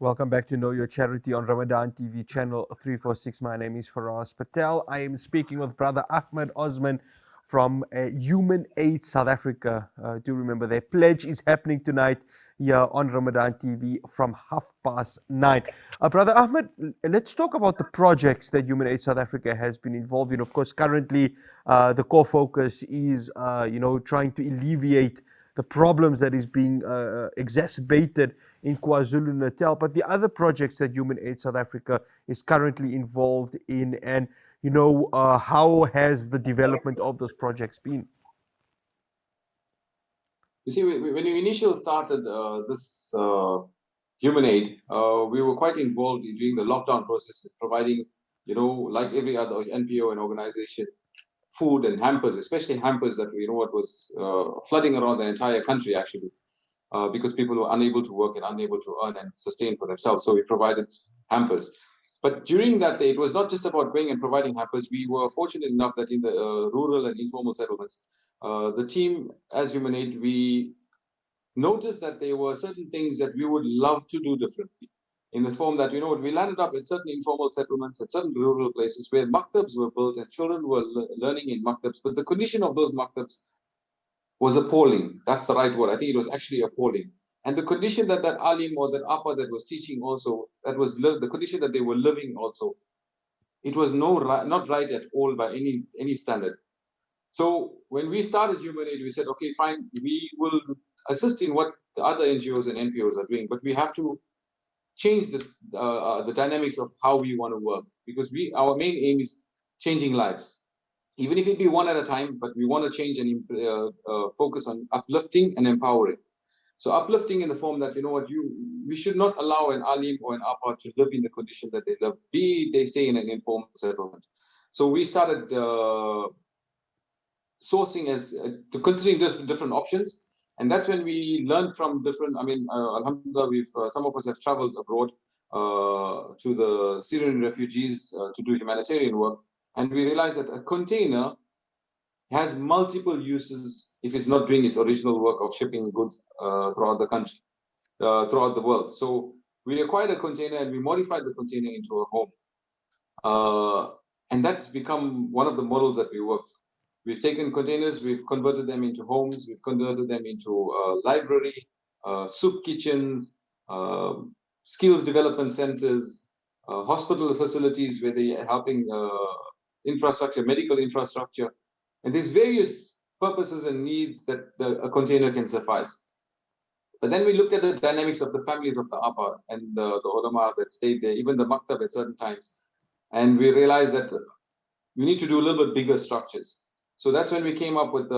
Welcome back to Know Your Charity on Ramadan TV channel 346. My name is Faraz Patel. I am speaking with Brother Ahmed Osman from Human Aid South Africa. Do remember their pledge is happening tonight here on Ramadan TV from 9:30. Brother Ahmed, let's talk about the projects that Human Aid South Africa has been involved in. Of course, currently the core focus is, trying to alleviate the problems that is being exacerbated in KwaZulu-Natal. But the other projects that Human Aid South Africa is currently involved in, and how has the development of those projects been? You see, when we initially started this human aid, we were quite involved in during the lockdown process, providing, like every other NPO and organization, food and hampers, especially hampers that what was flooding around the entire country actually, because people were unable to work and unable to earn and sustain for themselves. So we provided hampers. But during that day, it was not just about going and providing hampers. We were fortunate enough that in the rural and informal settlements, the team as Human Aid, we noticed that there were certain things that we would love to do differently. In the form that, we landed up at certain informal settlements, at certain rural places where maktabs were built and children were learning in maktabs. But the condition of those maktabs was appalling. That's the right word. I think it was actually appalling. And the condition that alim or that appa that was teaching also, that was the condition that they were living also, it was not right at all by any standard. So when we started Human Aid, we said, okay, fine, we will assist in what the other NGOs and NPOs are doing, but we have to change the dynamics of how we want to work, because our main aim is changing lives, even if it be one at a time, but we want to change and focus on uplifting and empowering. So uplifting in the form that, we should not allow an alim or an appa to live in the condition that they live, be they stay in an informal settlement. So we started sourcing considering different options. And that's when we learned from different, alhamdulillah, some of us have traveled abroad to the Syrian refugees to do humanitarian work. And we realized that a container has multiple uses if it's not doing its original work of shipping goods throughout the country, throughout the world. So we acquired a container and we modified the container into a home. And that's become one of the models that we worked. We've taken containers, we've converted them into homes, we've converted them into library, soup kitchens, skills development centers, hospital facilities where they are helping infrastructure, medical infrastructure. And there's various purposes and needs that a container can suffice. But then we looked at the dynamics of the families of the Appa and the ulama that stayed there, even the maktab at certain times. And we realized that we need to do a little bit bigger structures. So that's when we came up with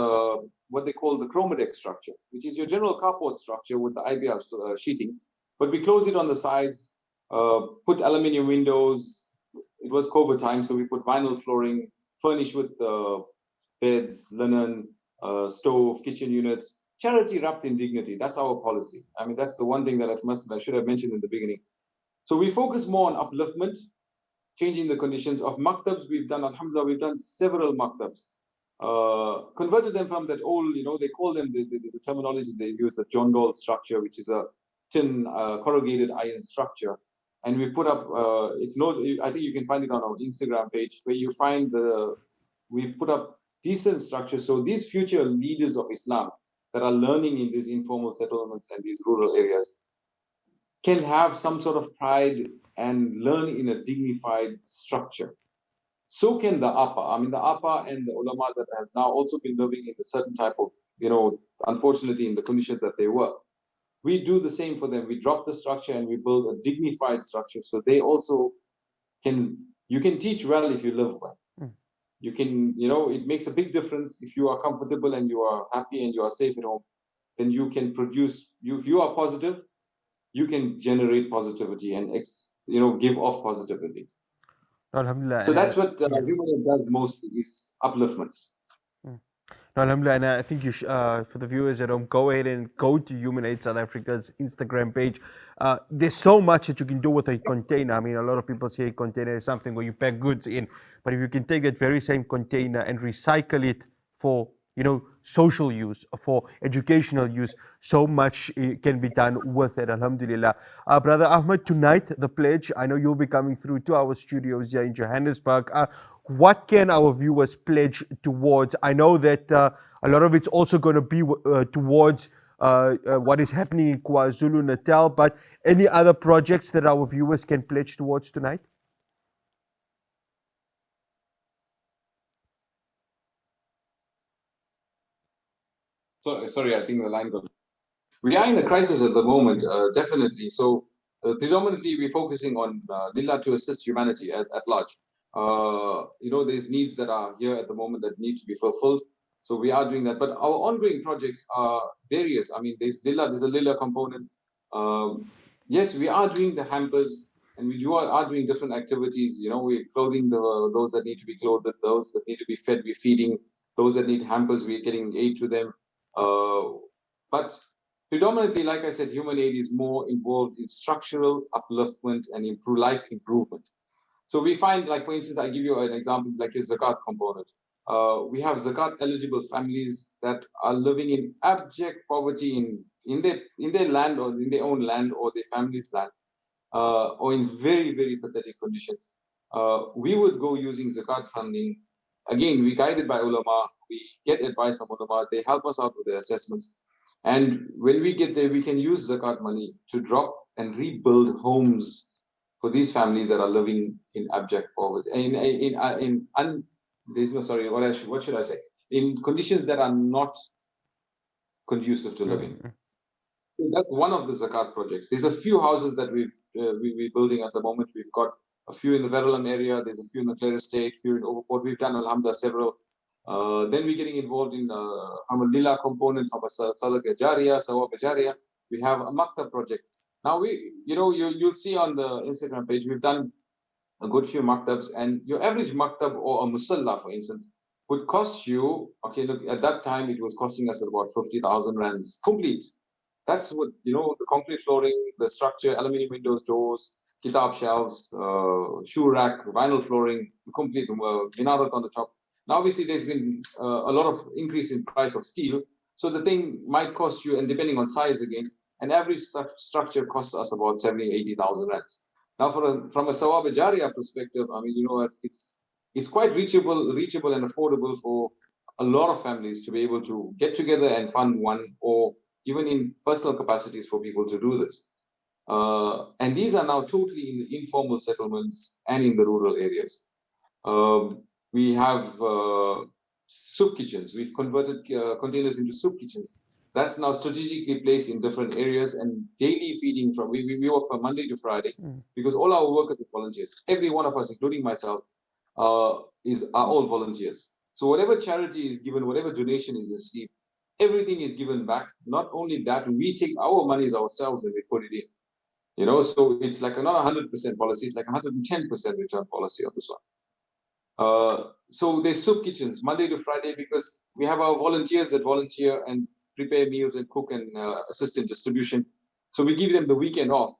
what they call the chromadex structure, which is your general carport structure with the IBR sheeting. But we close it on the sides, put aluminium windows. It was COVID time, so we put vinyl flooring, furnished with beds, linen, stove, kitchen units. Charity wrapped in dignity. That's our policy. I mean, that's the one thing that I should have mentioned in the beginning. So we focus more on upliftment, changing the conditions of maktabs. We've done, alhamdulillah, we've done several maktabs. Converted them from that old, they call them, the terminology they use, the John Doll structure, which is a tin corrugated iron structure. And we put up, I think you can find it on our Instagram page, where you find we put up decent structures. So these future leaders of Islam that are learning in these informal settlements and these rural areas can have some sort of pride and learn in a dignified structure. So can the Appa. I mean, the Appa and the ulama that have now also been living in a certain type of, unfortunately, in the conditions that they were. We do the same for them. We drop the structure and we build a dignified structure. So they also you can teach well if you live well. You can, it makes a big difference if you are comfortable and you are happy and you are safe at home. Then you can produce, if you are positive, you can generate positivity and, give off positivity. Alhamdulillah. So that's what Human Aid does mostly, is upliftments. No, alhamdulillah, and I think you for the viewers at home, go ahead and go to Human Aid South Africa's Instagram page. There's so much that you can do with a container. I mean, a lot of people say a container is something where you pack goods in, but if you can take that very same container and recycle it for social use, for educational use. So much can be done with it, alhamdulillah. Brother Ahmed, tonight, the pledge, I know you'll be coming through to our studios here in Johannesburg. What can our viewers pledge towards? I know that a lot of it's also going to be towards what is happening in KwaZulu Natal, but any other projects that our viewers can pledge towards tonight? Sorry, I think the line got. We are in a crisis at the moment, definitely. So predominantly, we're focusing on Lillah to assist humanity at large. There's needs that are here at the moment that need to be fulfilled. So we are doing that. But our ongoing projects are various. I mean, there's a Lillah component. Yes, we are doing the hampers, and are doing different activities. We're clothing those that need to be clothed, those that need to be fed, we're feeding. Those that need hampers, we're getting aid to them. But predominantly, like I said, human aid is more involved in structural upliftment and life improvement. So we find, like for instance, I give you an example, like your zakat component. We have zakat eligible families that are living in abject poverty in their land, or in their own land, or their family's land, or in very, very pathetic conditions. We would go using zakat funding. Again, we guided by ulama, we get advice from ulama, they help us out with their assessments. And when we get there, we can use zakat money to drop and rebuild homes for these families that are living in abject poverty. There's no, sorry, what should I say? In conditions that are not conducive to living. That's one of the zakat projects. There's a few houses that we're building at the moment. We've got a few in the Verulam area. There's a few in the Clare Estate, a few in Overport. We've done, alhamdulillah, several. Then we're getting involved in from a lila component, from a Sadaqa Jariyah, Sawab Jariyah. We have a Maktab project. Now you'll see on the Instagram page, we've done a good few maktabs, and your average maktab or a musalla, for instance, would cost you, okay, look, at that time it was costing us about 50,000 rands complete. That's what, the concrete flooring, the structure, aluminium windows, doors, kitab shelves, shoe rack, vinyl flooring, complete, minaret on the top. Now we see there's been a lot of increase in price of steel. So the thing might cost you, and depending on size again, an average structure costs us about 70, 80,000 rands. Now, from a Sawab Jariyah perspective, I mean, it's quite reachable and affordable for a lot of families to be able to get together and fund one, or even in personal capacities for people to do this. And these are now totally in the informal settlements and in the rural areas. We have soup kitchens. We've converted containers into soup kitchens. That's now strategically placed in different areas, and daily feeding from, we work from Monday to Friday, because all our workers are volunteers. Every one of us, including myself, are all volunteers. So whatever charity is given, whatever donation is received, everything is given back. Not only that, we take our monies ourselves and we put it in. So it's like not 100% policy, it's like 110% return policy on this one. So there's soup kitchens Monday to Friday, because we have our volunteers that volunteer and prepare meals and cook and assist in distribution. So we give them the weekend off.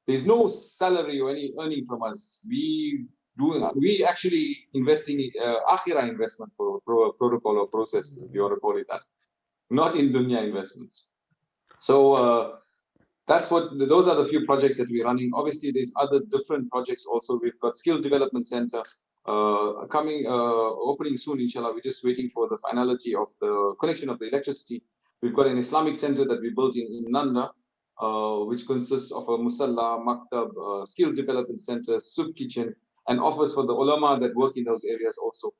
There's no salary or any earning from us. We actually investing in akhirah investment for protocol or processes, if you want to call it that, not in dunya investments. So those are the few projects that we're running. Obviously, there's other different projects also. We've got skills development center opening soon, inshallah. We're just waiting for the finality of the connection of the electricity. We've got an Islamic center that we built in Nanda, which consists of a musalla, maktab, skills development center, soup kitchen, and offers for the ulama that work in those areas also.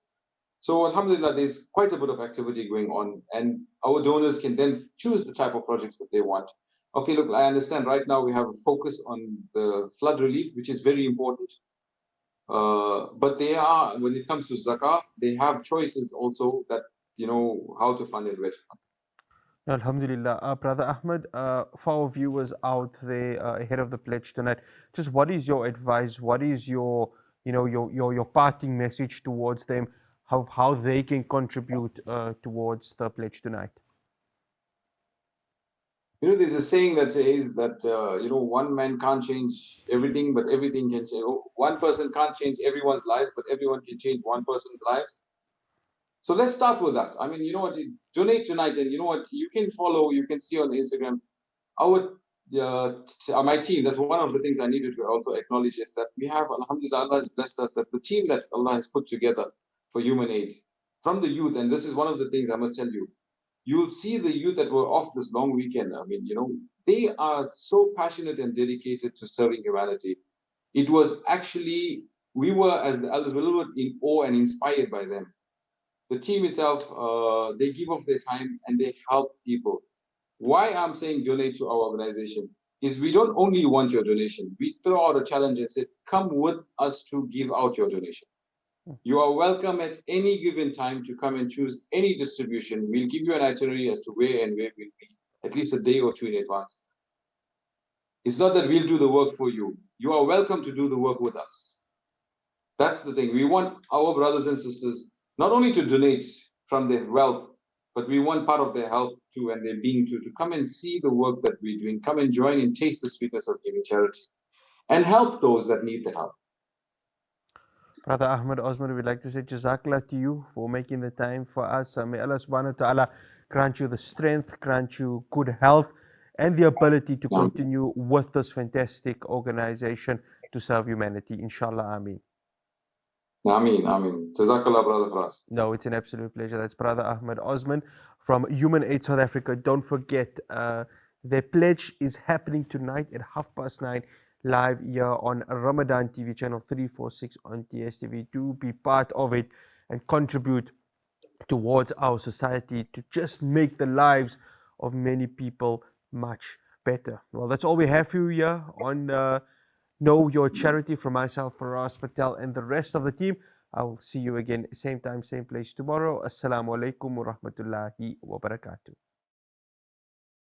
So alhamdulillah, there's quite a bit of activity going on, and our donors can then choose the type of projects that they want. Okay, look, I understand right now we have a focus on the flood relief, which is very important. But when it comes to zakah, they have choices also that, how to fund it with. Alhamdulillah. Brother Ahmed, for our viewers out there ahead of the pledge tonight, just what is your advice? What is your parting message towards them, how they can contribute towards the pledge tonight? There's a saying that says that, one man can't change everything, but everything can change. One person can't change everyone's lives, but everyone can change one person's lives. So let's start with that. I mean, you know what? Donate tonight, and you know what? You can follow. You can see on Instagram. Our my team. That's one of the things I needed to also acknowledge is that we have, Alhamdulillah, Allah has blessed us that the team that Allah has put together for human aid from the youth, and this is one of the things I must tell you. You'll see the youth that were off this long weekend. I mean, you know, they are so passionate and dedicated to serving humanity. It was actually, we were, as the elders, were a little bit in awe and inspired by them. The team itself, they give off their time and they help people. Why I'm saying donate to our organization is we don't only want your donation. We throw out a challenge and say, come with us to give out your donation. You are welcome at any given time to come and choose any distribution. We'll give you an itinerary as to where and where we'll be, at least a day or two in advance. It's not that we'll do the work for you. You are welcome to do the work with us. That's the thing. We want our brothers and sisters not only to donate from their wealth, but we want part of their health too and their being too, to come and see the work that we're doing, come and join and taste the sweetness of giving charity and help those that need the help. Brother Ahmed Osman, we'd like to say Jazakallah to you for making the time for us. May Allah subhanahu wa ta'ala grant you the strength, grant you good health, and the ability to continue with this fantastic organization to serve humanity. Inshallah, Ameen. Ameen, Ameen. Jazakallah, Brother Faraz. No, it's an absolute pleasure. That's Brother Ahmed Osman from Human Aid South Africa. Don't forget, their pledge is happening tonight at 9:30 live here on Ramadan TV channel 346 on TSTV. Do be part of it and contribute towards our society to just make the lives of many people much better. Well, that's all we have for you here on Know Your Charity from myself, Faraz Patel, and the rest of the team. I will see you again, same time, same place tomorrow. Assalamu alaikum wa rahmatullahi wa barakatuh.